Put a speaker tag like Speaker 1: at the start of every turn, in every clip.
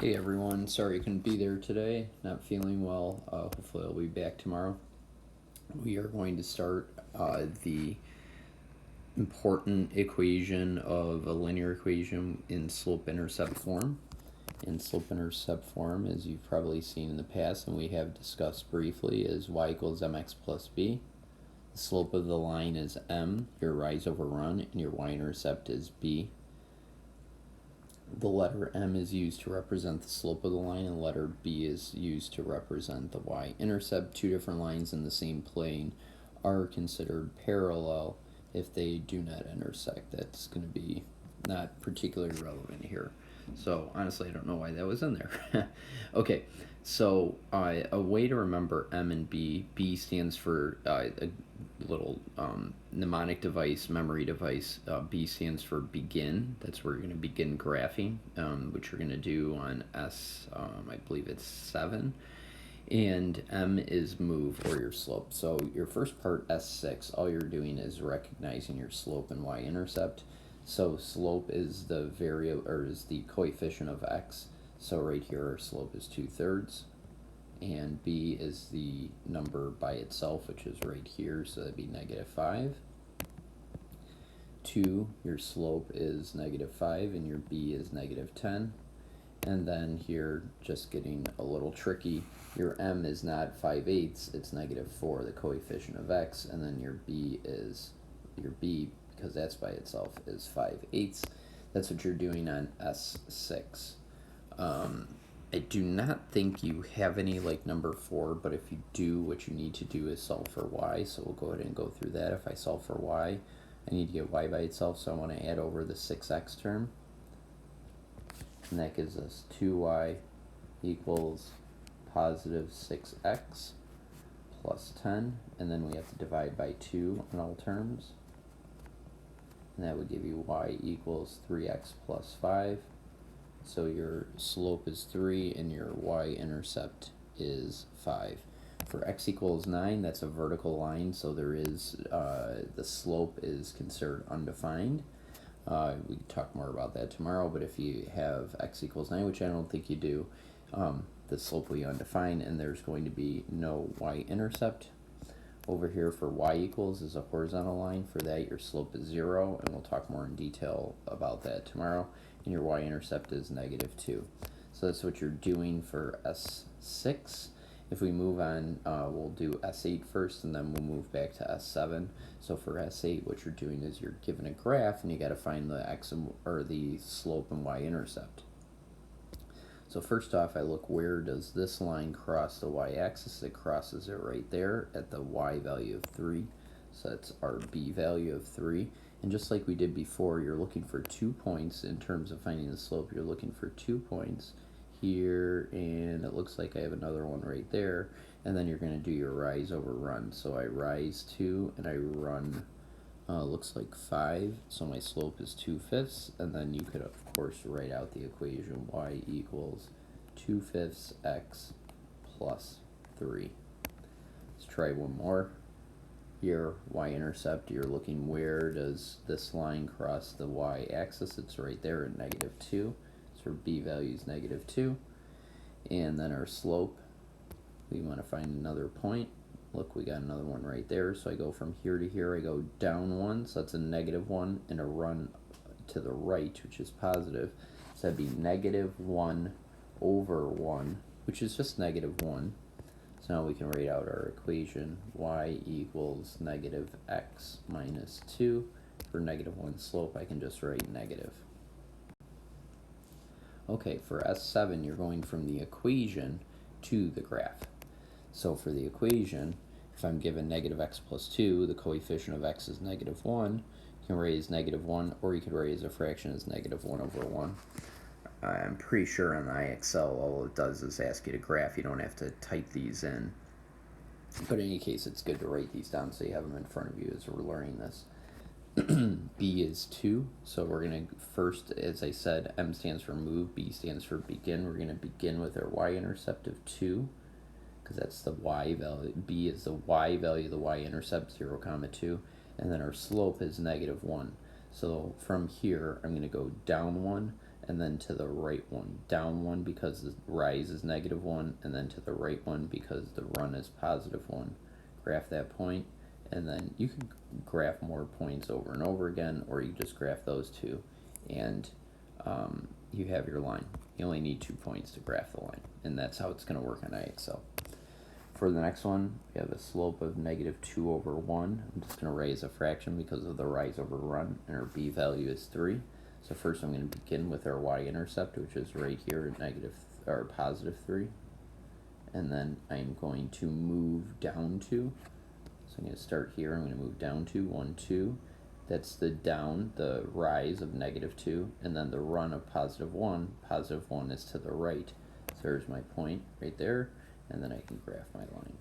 Speaker 1: Hey everyone, sorry I couldn't be there today. Not feeling well. Hopefully I'll be back tomorrow. We are going to start the important equation of a linear equation in slope-intercept form. In slope-intercept form, as you've probably seen in the past and we have discussed briefly, is y equals mx plus b. The slope of the line is m, your rise over run, and your y-intercept is b. The letter m is used to represent the slope of the line, and the letter b is used to represent the y-intercept. Two different lines in the same plane are considered parallel if they do not intersect. That's going to be not particularly relevant here. So honestly, I don't know why that was in there. Okay, so a way to remember m and b stands for a little mnemonic device, memory device. B stands for begin. That's where you're going to begin graphing, which you're going to do on S, I believe it's 7. And M is move, or your slope. So your first part, S6, all you're doing is recognizing your slope and y-intercept. So slope is the variable, or is the coefficient of x. So right here our slope is 2/3. And b is the number by itself, which is right here, so that'd be -5. 2, your slope is -5, and your b is -10. And then here, just getting a little tricky, your m is not 5/8, it's -4, the coefficient of x, and then your b, because that's by itself, is 5/8. That's what you're doing on S6. I do not think you have any like number 4, but if you do, what you need to do is solve for y, so we'll go ahead and go through that. If I solve for y, I need to get y by itself, so I want to add over the 6x term. And that gives us 2y equals positive 6x plus 10, and then we have to divide by 2 on all terms. And that would give you y equals 3x plus 5. So your slope is 3 and your y-intercept is 5. For x equals 9, that's a vertical line, so there is the slope is considered undefined. We can talk more about that tomorrow, but if you have x equals 9, which I don't think you do, the slope will be undefined, and there's going to be no y-intercept. Over here for y equals is a horizontal line. For that, your slope is 0, and we'll talk more in detail about that tomorrow. And your y-intercept is -2. So that's what you're doing for S6. If we move on, we'll do S8 first, and then we'll move back to S7. So for S8, what you're doing is you're given a graph, and you got to find the or the slope and y-intercept. So first off, I look, where does this line cross the y-axis? It crosses it right there at the y value of 3. So that's our b value of 3. And just like we did before, you're looking for 2 points in terms of finding the slope. You're looking for 2 points here, and it looks like I have another one right there. And then you're going to do your rise over run. So I rise 2, and I run, looks like 5. So my slope is 2/5. And then you could, of course, write out the equation y equals 2/5 x plus 3. Let's try one more. Here, y-intercept, you're looking, where does this line cross the y-axis? It's right there at -2. So b value is -2. And then our slope, we want to find another point. Look, we got another one right there. So I go from here to here, I go down 1, so that's a -1, and a run to the right, which is positive. So that'd be -1 over 1, which is just -1. So now we can write out our equation, y equals -x minus 2. For -1 slope, I can just write negative. Okay, for S7, you're going from the equation to the graph. So for the equation, if I'm given -x plus 2, the coefficient of x is -1, you can write as -1, or you could write as a fraction as -1 over 1. I'm pretty sure on the IXL, all it does is ask you to graph. You don't have to type these in. But in any case, it's good to write these down so you have them in front of you as we're learning this. B is 2, so we're going to first, as I said, M stands for move, B stands for begin. We're going to begin with our y-intercept of 2, because that's the y value. B is the y value, the y-intercept, 0, 2, and then our slope is -1. So from here, I'm going to go down 1, and then to the right one. Down 1 because the rise is -1, and then to the right 1 because the run is +1. Graph that point, and then you can graph more points over and over again, or you just graph those two, and you have your line. You only need 2 points to graph the line, and that's how it's going to work on IXL. For the next one, we have a slope of -2/1. I'm just going to raise a fraction because of the rise over run, and our b value is 3. So first I'm going to begin with our y-intercept, which is right here at +3. And then I'm going to move down 2. So I'm going to start here, I'm going to move down 2, 1, 2. That's the down, the rise of -2, and then the run of +1. +1 is to the right. So there's my point right there, and then I can graph my line.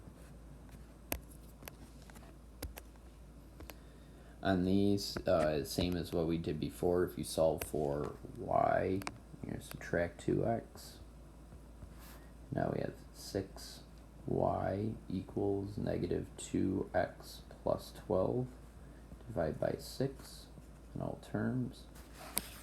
Speaker 1: On these, same as what we did before. If you solve for y, you're going to subtract 2x. Now we have 6y equals -2x plus 12. Divide by 6 in all terms.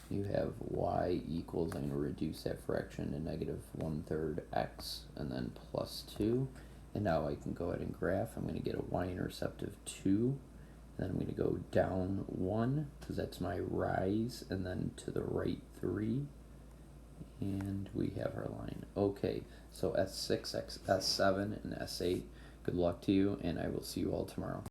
Speaker 1: You have y equals, I'm going to reduce that fraction to -1/3 x, and then plus 2. And now I can go ahead and graph. I'm going to get a y-intercept of 2. Then I'm going to go down 1, because that's my rise, and then to the right 3. And we have our line. Okay, so S6, S7, and S8, good luck to you, and I will see you all tomorrow.